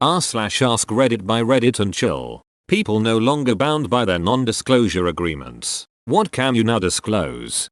r/AskReddit by Reddit and chill. People no longer bound by their non-disclosure agreements. What can you now disclose?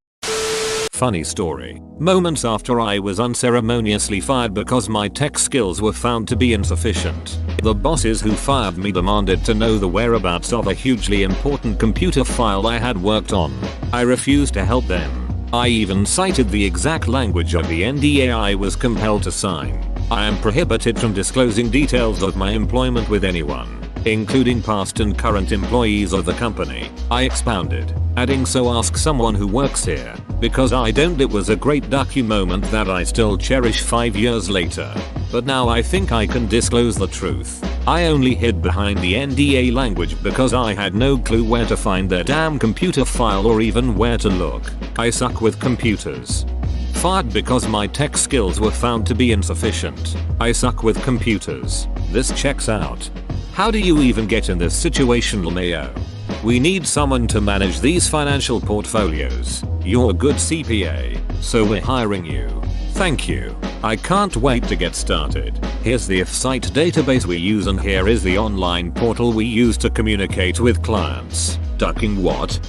Funny story. Moments after I was unceremoniously fired because my tech skills were found to be insufficient, the bosses who fired me demanded to know the whereabouts of a hugely important computer file I had worked on. I refused to help them. I even cited the exact language of the NDA I was compelled to sign. I am prohibited from disclosing details of my employment with anyone, including past and current employees of the company, I expounded, adding, so ask someone who works here, because I don't. It was a great ducky moment that I still cherish 5 years later. But now I think I can disclose the truth. I only hid behind the NDA language because I had no clue where to find their damn computer file or even where to look. I suck with computers. Fired because my tech skills were found to be insufficient. I suck with computers. This checks out. How do you even get in this situation, LMAO? We need someone to manage these financial portfolios. You're a good CPA, so we're hiring you. Thank you. I can't wait to get started. Here's the F-Site database we use, and here is the online portal we use to communicate with clients. Ducking what?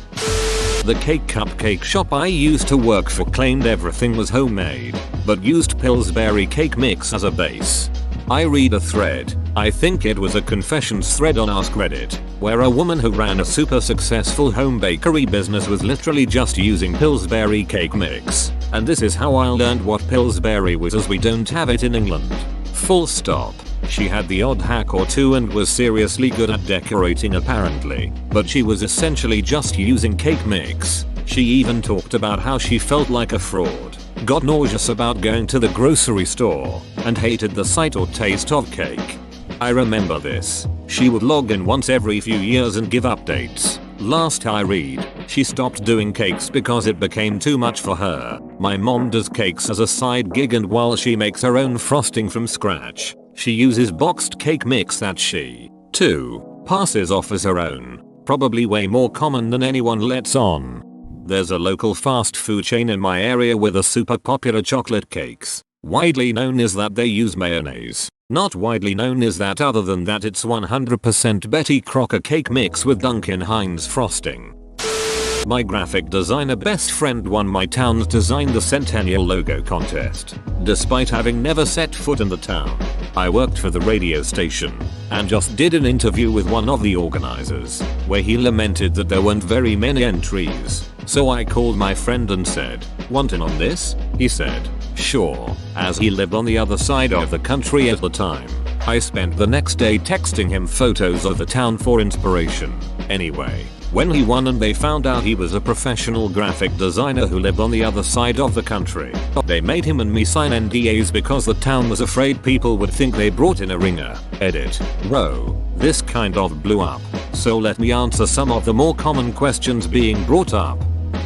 The cake cupcake shop I used to work for claimed everything was homemade, but used Pillsbury cake mix as a base. I read a thread, I think it was a confessions thread on AskReddit, where a woman who ran a super successful home bakery business was literally just using Pillsbury cake mix. And this is how I learned what Pillsbury was, as we don't have it in England. Full stop. She had the odd hack or two and was seriously good at decorating apparently, but she was essentially just using cake mix. She even talked about how she felt like a fraud, got nauseous about going to the grocery store, and hated the sight or taste of cake. I remember this. She would log in once every few years and give updates. Last I read, she stopped doing cakes because it became too much for her. My mom does cakes as a side gig, and while she makes her own frosting from scratch, she uses boxed cake mix that she, too, passes off as her own. Probably way more common than anyone lets on. There's a local fast food chain in my area with a super popular chocolate cakes. Widely known is that they use mayonnaise. Not widely known is that other than that it's 100% Betty Crocker cake mix with Duncan Hines frosting. My graphic designer best friend won my town's Design the Centennial logo contest, despite having never set foot in the town. I worked for the radio station, and just did an interview with one of the organizers, where he lamented that there weren't very many entries. So I called my friend and said, "Want in on this?" He said, "Sure," as he lived on the other side of the country at the time. I spent the next day texting him photos of the town for inspiration. Anyway, when he won and they found out he was a professional graphic designer who lived on the other side of the country, they made him and me sign NDAs because the town was afraid people would think they brought in a ringer. Edit. Row. This kind of blew up. So let me answer some of the more common questions being brought up.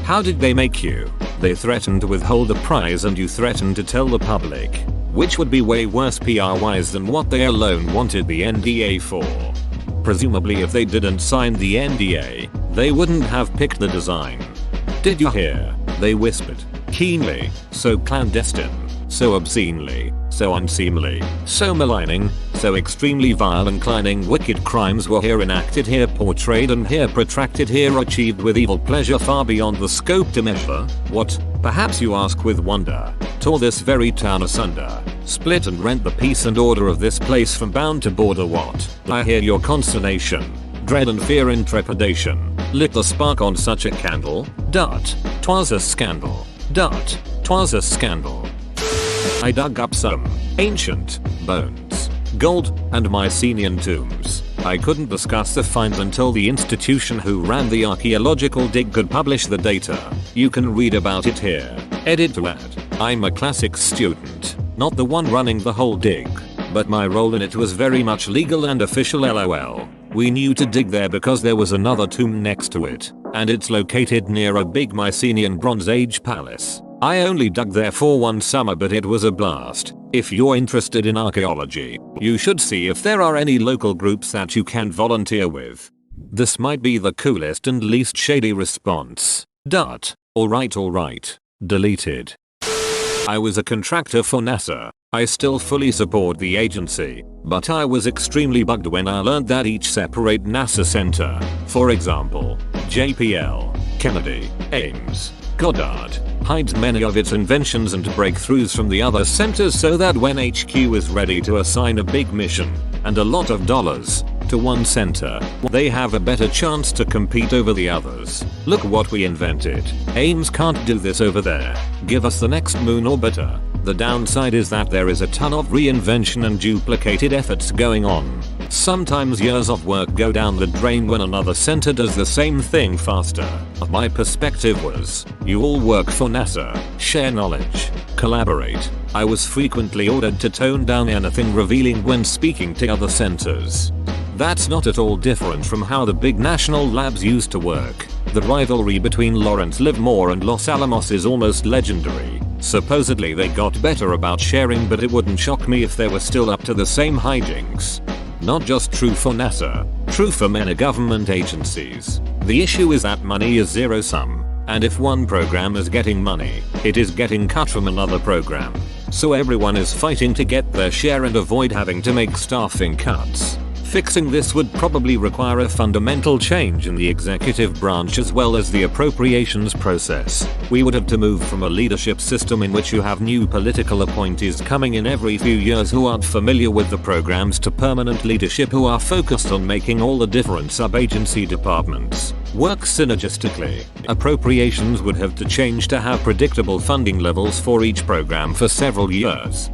How did they make you? They threatened to withhold the prize and you threatened to tell the public, which would be way worse PR-wise than what they alone wanted the NDA for. Presumably if they didn't sign the NDA, they wouldn't have picked the design. Did you hear? They whispered, keenly, so clandestine, so obscenely, so unseemly, so maligning, so extremely vile, inclining wicked crimes were here enacted, here portrayed, and here protracted, here achieved with evil pleasure far beyond the scope to measure. What, perhaps you ask with wonder, tore this very town asunder, split and rent the peace and order of this place from bound to border. What? I hear your consternation, dread and fear and trepidation. Lit the spark on such a candle. 'Twas a scandal. 'Twas a scandal. I dug up some ancient bones, gold, and Mycenaean tombs. I couldn't discuss the finds until the institution who ran the archaeological dig could publish the data. You can read about it here. Edit to add. I'm a classics student, not the one running the whole dig, but my role in it was very much legal and official. LOL. We knew to dig there because there was another tomb next to it, and it's located near a big Mycenaean Bronze Age palace. I only dug there for one summer, but it was a blast. If you're interested in archaeology, you should see if there are any local groups that you can volunteer with. This might be the coolest and least shady response. Alright. Deleted. I was a contractor for NASA. I still fully support the agency, but I was extremely bugged when I learned that each separate NASA center, for example, JPL, Kennedy, Ames, Goddard, hides many of its inventions and breakthroughs from the other centers so that when HQ is ready to assign a big mission, and a lot of dollars, to one center, they have a better chance to compete over the others. Look what we invented. Ames can't do this over there. Give us the next moon orbiter. The downside is that there is a ton of reinvention and duplicated efforts going on. Sometimes years of work go down the drain when another center does the same thing faster. My perspective was, you all work for NASA, share knowledge, collaborate. I was frequently ordered to tone down anything revealing when speaking to other centers. That's not at all different from how the big national labs used to work. The rivalry between Lawrence Livermore and Los Alamos is almost legendary. Supposedly they got better about sharing, but it wouldn't shock me if they were still up to the same hijinks. Not just true for NASA, true for many government agencies. The issue is that money is zero sum, and if one program is getting money, it is getting cut from another program. So everyone is fighting to get their share and avoid having to make staffing cuts. Fixing this would probably require a fundamental change in the executive branch as well as the appropriations process. We would have to move from a leadership system in which you have new political appointees coming in every few years who aren't familiar with the programs to permanent leadership who are focused on making all the different sub-agency departments work synergistically. Appropriations would have to change to have predictable funding levels for each program for several years.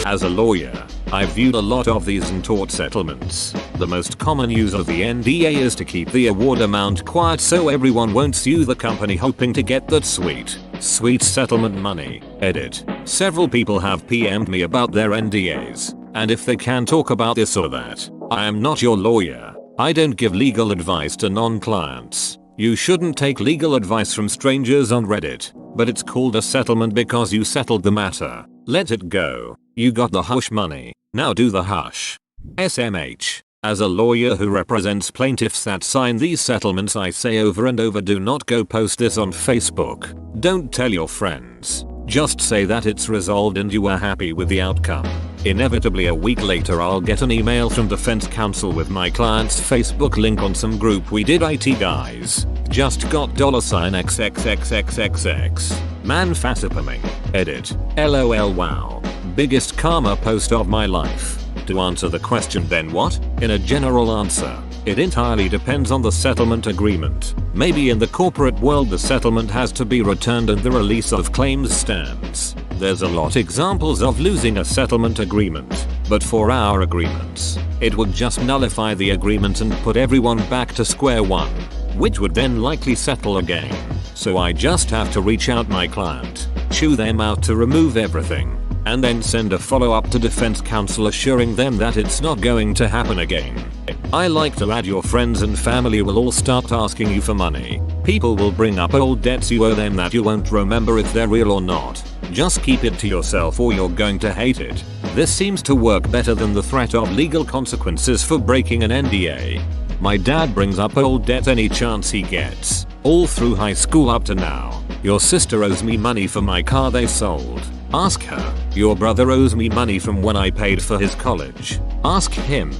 As a lawyer, I've viewed a lot of these and tort settlements. The most common use of the NDA is to keep the award amount quiet so everyone won't sue the company hoping to get that sweet settlement money. Edit. Several people have PM'd me about their NDAs, and if they can talk about this or that, I am not your lawyer. I don't give legal advice to non-clients. You shouldn't take legal advice from strangers on Reddit, but it's called a settlement because you settled the matter. Let it go. You got the hush money, now do the hush. SMH. As a lawyer who represents plaintiffs that sign these settlements, I say over and over, do not go post this on Facebook. Don't tell your friends. Just say that it's resolved and you were happy with the outcome. Inevitably a week later I'll get an email from defense counsel with my client's Facebook link on some group we did. IT guys. Just got $XXXXXX. Man fassipaming. Edit. LOL wow. Biggest karma post of my life. To answer the question then what? In a general answer, it entirely depends on the settlement agreement. Maybe in the corporate world the settlement has to be returned and the release of claims stands. There's a lot examples of losing a settlement agreement, but for our agreements, it would just nullify the agreement and put everyone back to square one, which would then likely settle again. So I just have to reach out my client, chew them out to remove everything, and then send a follow-up to defense counsel assuring them that it's not going to happen again. I like to add your friends and family will all start asking you for money. People will bring up old debts you owe them that you won't remember if they're real or not. Just keep it to yourself or you're going to hate it. This seems to work better than the threat of legal consequences for breaking an NDA. My dad brings up old debt any chance he gets, all through high school up to now. Your sister owes me money for my car they sold. Ask her. Your brother owes me money from when I paid for his college. Ask him.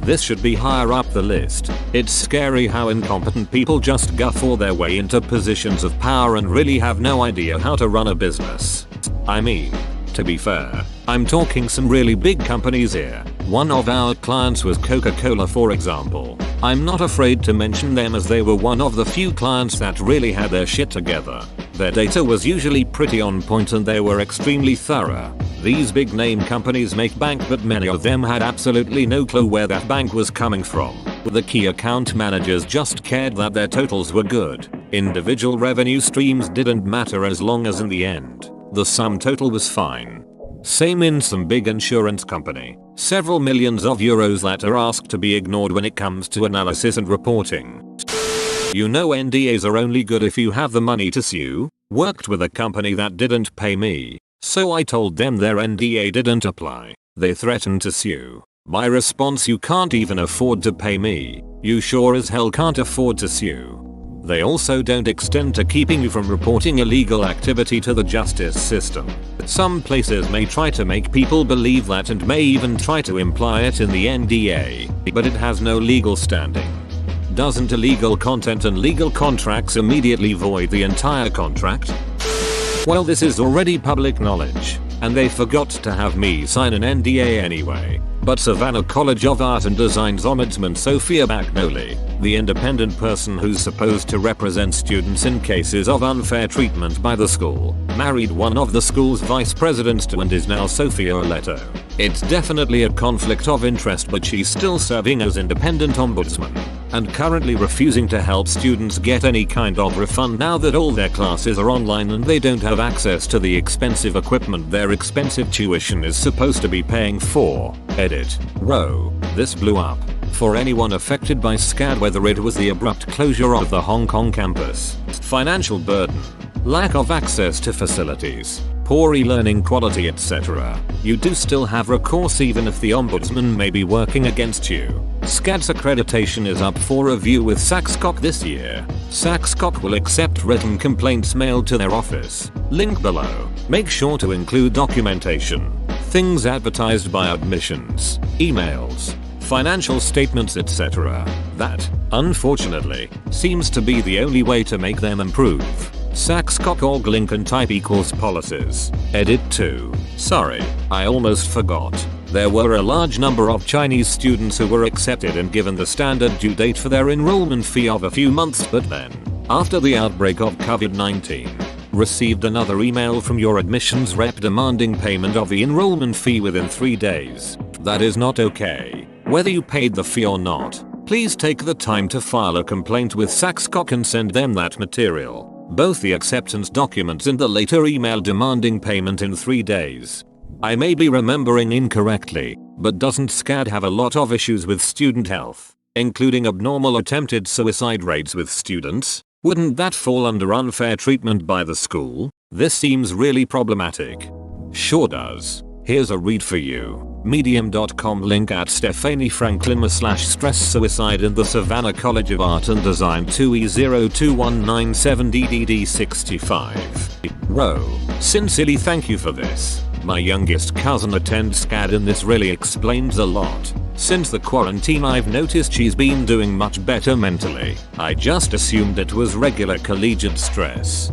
This should be higher up the list. It's scary how incompetent people just guffaw their way into positions of power and really have no idea how to run a business. I mean, to be fair, I'm talking some really big companies here. One of our clients was Coca-Cola for example. I'm not afraid to mention them as they were one of the few clients that really had their shit together. Their data was usually pretty on point and they were extremely thorough. These big name companies make bank, but many of them had absolutely no clue where that bank was coming from. The key account managers just cared that their totals were good. Individual revenue streams didn't matter as long as in the end, the sum total was fine. Same in some big insurance company. Several millions of euros that are asked to be ignored when it comes to analysis and reporting. You know NDAs are only good if you have the money to sue. Worked with a company that didn't pay me, so I told them their NDA didn't apply. They threatened to sue. My response: you can't even afford to pay me. You sure as hell can't afford to sue. They also don't extend to keeping you from reporting illegal activity to the justice system. Some places may try to make people believe that and may even try to imply it in the NDA, but it has no legal standing. Doesn't illegal content and legal contracts immediately void the entire contract? Well, this is already public knowledge, and they forgot to have me sign an NDA anyway. But Savannah College of Art and Design's Ombudsman Sophia Bagnoli, the independent person who's supposed to represent students in cases of unfair treatment by the school, married one of the school's vice presidents to and is now Sophia Leto. It's definitely a conflict of interest, but she's still serving as independent ombudsman and currently refusing to help students get any kind of refund now that all their classes are online and they don't have access to the expensive equipment their expensive tuition is supposed to be paying for. Edit. Row. This blew up. For anyone affected by SCAD, whether it was the abrupt closure of the Hong Kong campus, financial burden, lack of access to facilities, poor e-learning quality, etc., you do still have recourse even if the ombudsman may be working against you. SCAD's accreditation is up for review with SaxCoc this year. SaxCoc will accept written complaints mailed to their office. Link below. Make sure to include documentation, things advertised by admissions, emails, financial statements, etc. That, unfortunately, seems to be the only way to make them improve. SaxCoc.org link and type equals policies. Edit 2. Sorry, I almost forgot. There were a large number of Chinese students who were accepted and given the standard due date for their enrollment fee of a few months, but then, after the outbreak of COVID-19, received another email from your admissions rep demanding payment of the enrollment fee within 3 days. That is not okay. Whether you paid the fee or not, please take the time to file a complaint with SaxCoc and send them that material. Both the acceptance documents and the later email demanding payment in 3 days. I may be remembering incorrectly, but doesn't SCAD have a lot of issues with student health, including abnormal attempted suicide rates with students? Wouldn't that fall under unfair treatment by the school? This seems really problematic. Sure does. Here's a read for you. Medium.com link at Stephanie Franklin /stress suicide in the Savannah College of Art and Design 2E02197DDD65. Row. Sincerely thank you for this. My youngest cousin attends SCAD and this really explains a lot. Since the quarantine I've noticed she's been doing much better mentally. I just assumed it was regular collegiate stress.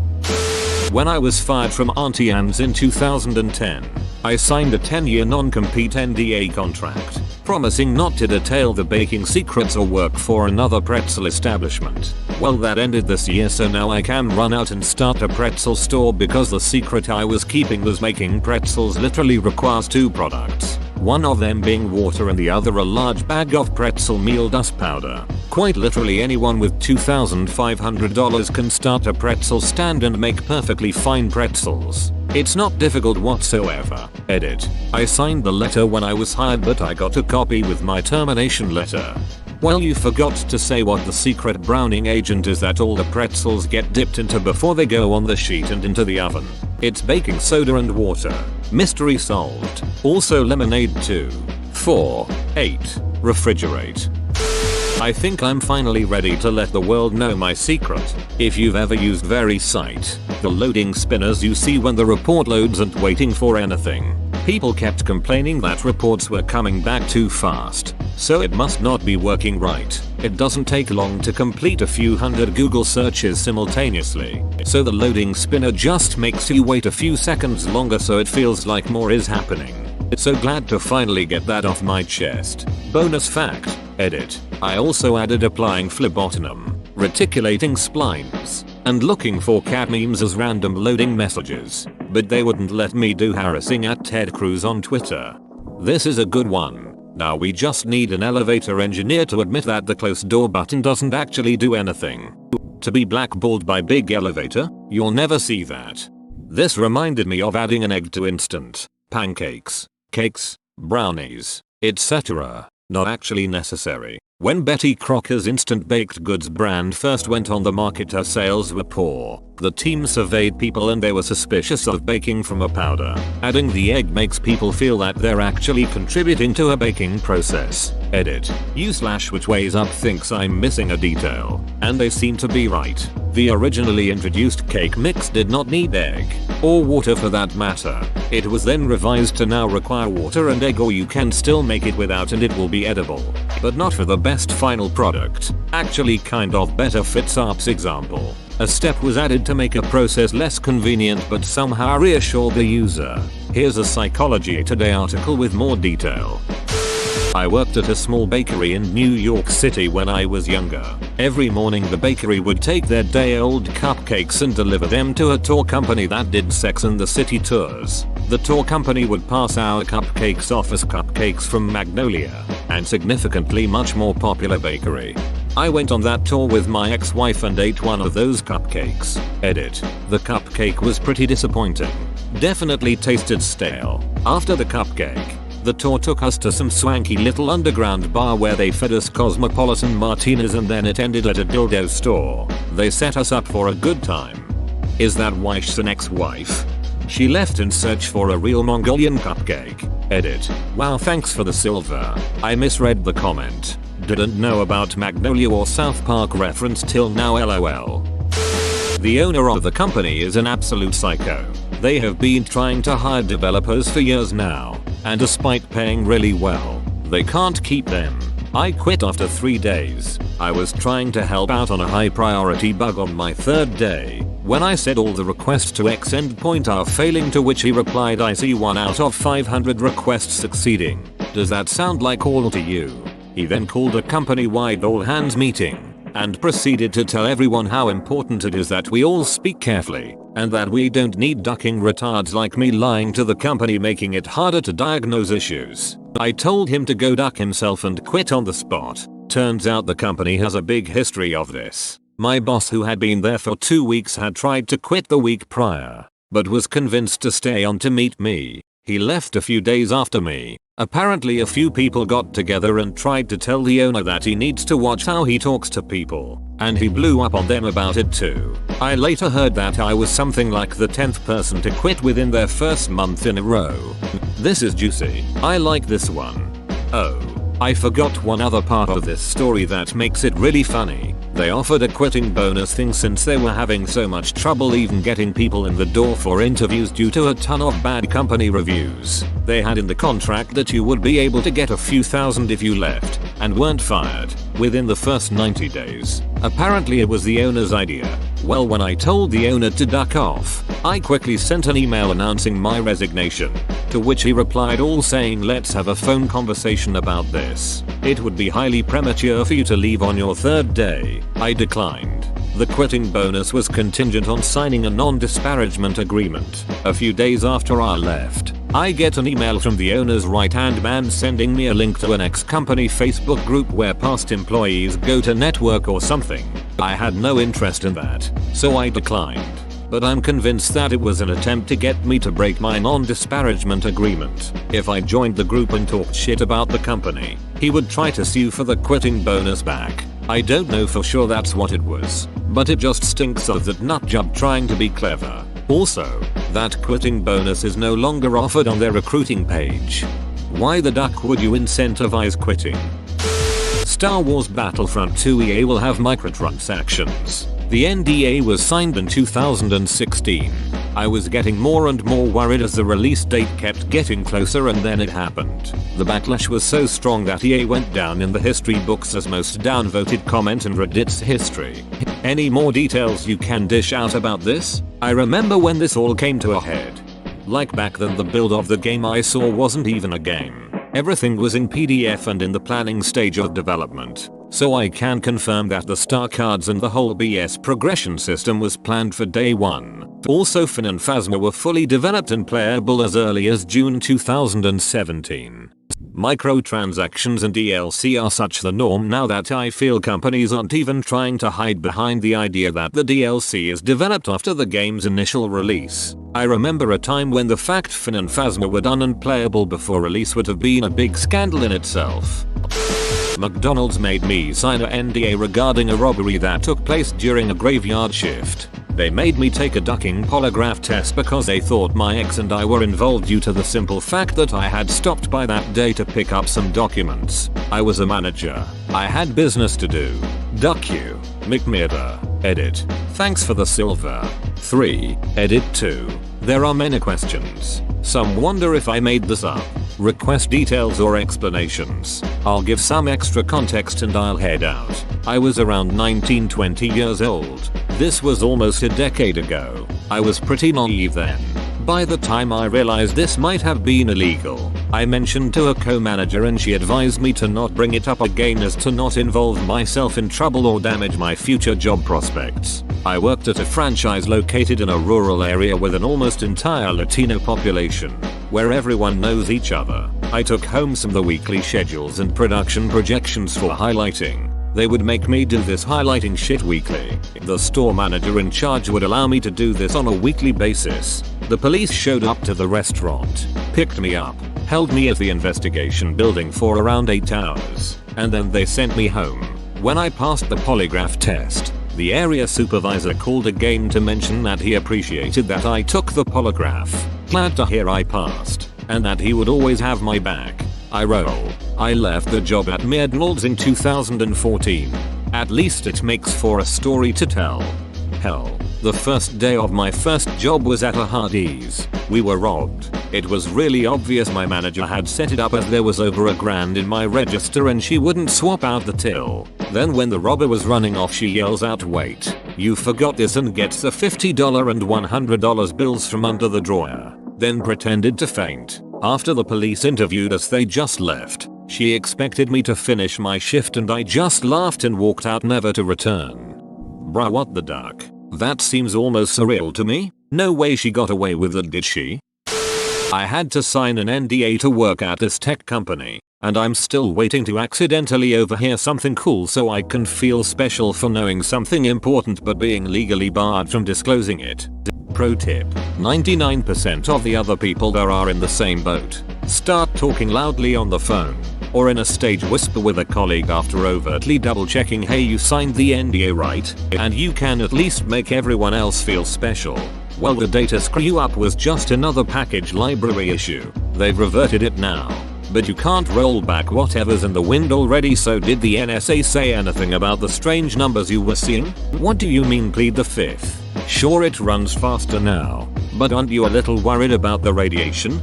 When I was fired from Auntie Anne's in 2010, I signed a 10-year non-compete NDA contract, promising not to detail the baking secrets or work for another pretzel establishment. Well, that ended this year, so now I can run out and start a pretzel store because the secret I was keeping was making pretzels literally requires 2 products. One of them being water and the other a large bag of pretzel meal dust powder. Quite literally anyone with $2,500 can start a pretzel stand and make perfectly fine pretzels. It's not difficult whatsoever. Edit. I signed the letter when I was hired, but I got a copy with my termination letter. Well, you forgot to say what the secret browning agent is that all the pretzels get dipped into before they go on the sheet and into the oven. It's baking soda and water. Mystery solved. Also lemonade too. 4. 8. Refrigerate. I think I'm finally ready to let the world know my secret. If you've ever used VeriSite, the loading spinners you see when the report loads and waiting for anything, people kept complaining that reports were coming back too fast. So it must not be working right. It doesn't take long to complete a few hundred Google searches simultaneously. So the loading spinner just makes you wait a few seconds longer so it feels like more is happening. So glad to finally get that off my chest. Bonus fact. Edit. I also added applying phlebotinum, reticulating splines, and looking for cat memes as random loading messages. But they wouldn't let me do harassing at Ted Cruz on Twitter. This is a good one. Now we just need an elevator engineer to admit that the close door button doesn't actually do anything. To be blackballed by big elevator? You'll never see that. This reminded me of adding an egg to instant pancakes, cakes, brownies, etc. Not actually necessary. When Betty Crocker's instant baked goods brand first went on the market, her sales were poor. The team surveyed people and they were suspicious of baking from a powder. Adding the egg makes people feel that they're actually contributing to a baking process. Edit. U/which weighs up thinks I'm missing a detail. And they seem to be right. The originally introduced cake mix did not need egg. Or water for that matter. It was then revised to now require water and egg, or you can still make it without and it will be edible. But not for the best final product. Actually kind of better fits ARP's example. A step was added to make a process less convenient but somehow reassure the user. Here's a Psychology Today article with more detail. I worked at a small bakery in New York City when I was younger. Every morning the bakery would take their day-old cupcakes and deliver them to a tour company that did Sex and the City tours. The tour company would pass our cupcakes off as cupcakes from Magnolia, and significantly much more popular bakery. I went on that tour with my ex-wife and ate one of those cupcakes. Edit. The cupcake was pretty disappointing. Definitely tasted stale. After the cupcake, the tour took us to some swanky little underground bar where they fed us cosmopolitan martinis, and then it ended at a dildo store. They set us up for a good time. Is that why she's an ex-wife? She left in search for a real Mongolian cupcake. Edit. Wow, thanks for the silver. I misread the comment. Didn't know about Magnolia or South Park reference till now, lol. The owner of the company is an absolute psycho. They have been trying to hire developers for years now, and despite paying really well, they can't keep them. I quit after 3 days. I was trying to help out on a high priority bug on my 3rd day, when I said all the requests to X endpoint are failing, to which he replied, I see 1 out of 500 requests succeeding. Does that sound like all to you? He then called a company-wide all-hands meeting and proceeded to tell everyone how important it is that we all speak carefully, and that we don't need ducking retards like me lying to the company, making it harder to diagnose issues. I told him to go duck himself and quit on the spot. Turns out the company has a big history of this. My boss, who had been there for 2 weeks, had tried to quit the week prior, but was convinced to stay on to meet me. He left a few days after me. Apparently a few people got together and tried to tell the owner that he needs to watch how he talks to people, and he blew up on them about it too. I later heard that I was something like the 10th person to quit within their first month in a row. This is juicy. I like this one. Oh, I forgot one other part of this story that makes it really funny. They offered a quitting bonus thing since they were having so much trouble even getting people in the door for interviews due to a ton of bad company reviews. They had in the contract that you would be able to get a few thousand if you left and weren't fired within the first 90 days. Apparently it was the owner's idea. Well, when I told the owner to duck off, I quickly sent an email announcing my resignation, to which he replied all saying, let's have a phone conversation about this. It would be highly premature for you to leave on your 3rd day. I declined. The quitting bonus was contingent on signing a non-disparagement agreement. A few days after I left, I get an email from the owner's right-hand man sending me a link to an ex-company Facebook group where past employees go to network or something. I had no interest in that, so I declined. But I'm convinced that it was an attempt to get me to break my non-disparagement agreement. If I joined the group and talked shit about the company, he would try to sue for the quitting bonus back. I don't know for sure that's what it was, but it just stinks of that nutjob trying to be clever. Also, that quitting bonus is no longer offered on their recruiting page. Why the duck would you incentivize quitting? Star Wars Battlefront 2 EA will have microtransactions. The NDA was signed in 2016. I was getting more and more worried as the release date kept getting closer, and then it happened. The backlash was so strong that EA went down in the history books as most downvoted comment in Reddit's history. Any more details you can dish out about this? I remember when this all came to a head. Like back then, the build of the game I saw wasn't even a game. Everything was in PDF and in the planning stage of development. So I can confirm that the star cards and the whole BS progression system was planned for day 1. Also, Finn and Phasma were fully developed and playable as early as June 2017. Microtransactions and DLC are such the norm now that I feel companies aren't even trying to hide behind the idea that the DLC is developed after the game's initial release. I remember a time when the fact Finn and Phasma were done and playable before release would have been a big scandal in itself. McDonald's made me sign a NDA regarding a robbery that took place during a graveyard shift. They made me take a ducking polygraph test because they thought my ex and I were involved due to the simple fact that I had stopped by that day to pick up some documents. I was a manager. I had business to do. Duck you. McMurder. Edit. Thanks for the silver. 3. Edit 2. There are many questions. Some wonder if I made this up. Request details or explanations. I'll give some extra context and I'll head out. I was around 19-20 years old. This was almost a decade ago. I was pretty naive then. By the time I realized this might have been illegal, I mentioned to a co-manager and she advised me to not bring it up again as to not involve myself in trouble or damage my future job prospects. I worked at a franchise located in a rural area with an almost entire Latino population, where everyone knows each other. I took home some of the weekly schedules and production projections for highlighting. They would make me do this highlighting shit weekly. The store manager in charge would allow me to do this on a weekly basis. The police showed up to the restaurant, picked me up, held me at the investigation building for around 8 hours, and then they sent me home. When I passed the polygraph test, the area supervisor called again to mention that he appreciated that I took the polygraph, glad to hear I passed, and that he would always have my back. I roll. I left the job at McDonald's in 2014. At least it makes for a story to tell. Hell, the first day of my first job was at a Hardee's. We were robbed. It was really obvious my manager had set it up as there was over $1,000 in my register and she wouldn't swap out the till. Then when the robber was running off she yells out, "Wait, you forgot this," and gets the $50 and $100 bills from under the drawer. Then pretended to faint. After the police interviewed us they just left. She expected me to finish my shift and I just laughed and walked out never to return. Bruh, what the duck? That seems almost surreal to me. No way she got away with it, did she? I had to sign an NDA to work at this tech company, and I'm still waiting to accidentally overhear something cool so I can feel special for knowing something important but being legally barred from disclosing it. Pro tip: 99% of the other people there are in the same boat. Start talking loudly on the phone, or in a stage whisper with a colleague after overtly double checking, "Hey, you signed the NDA right?" And you can at least make everyone else feel special. Well, the data screw up was just another package library issue. They've reverted it now. But you can't roll back whatever's in the wind already, so did the NSA say anything about the strange numbers you were seeing? What do you mean plead the fifth? Sure, it runs faster now, but aren't you a little worried about the radiation?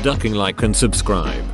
Ducking, like and subscribe.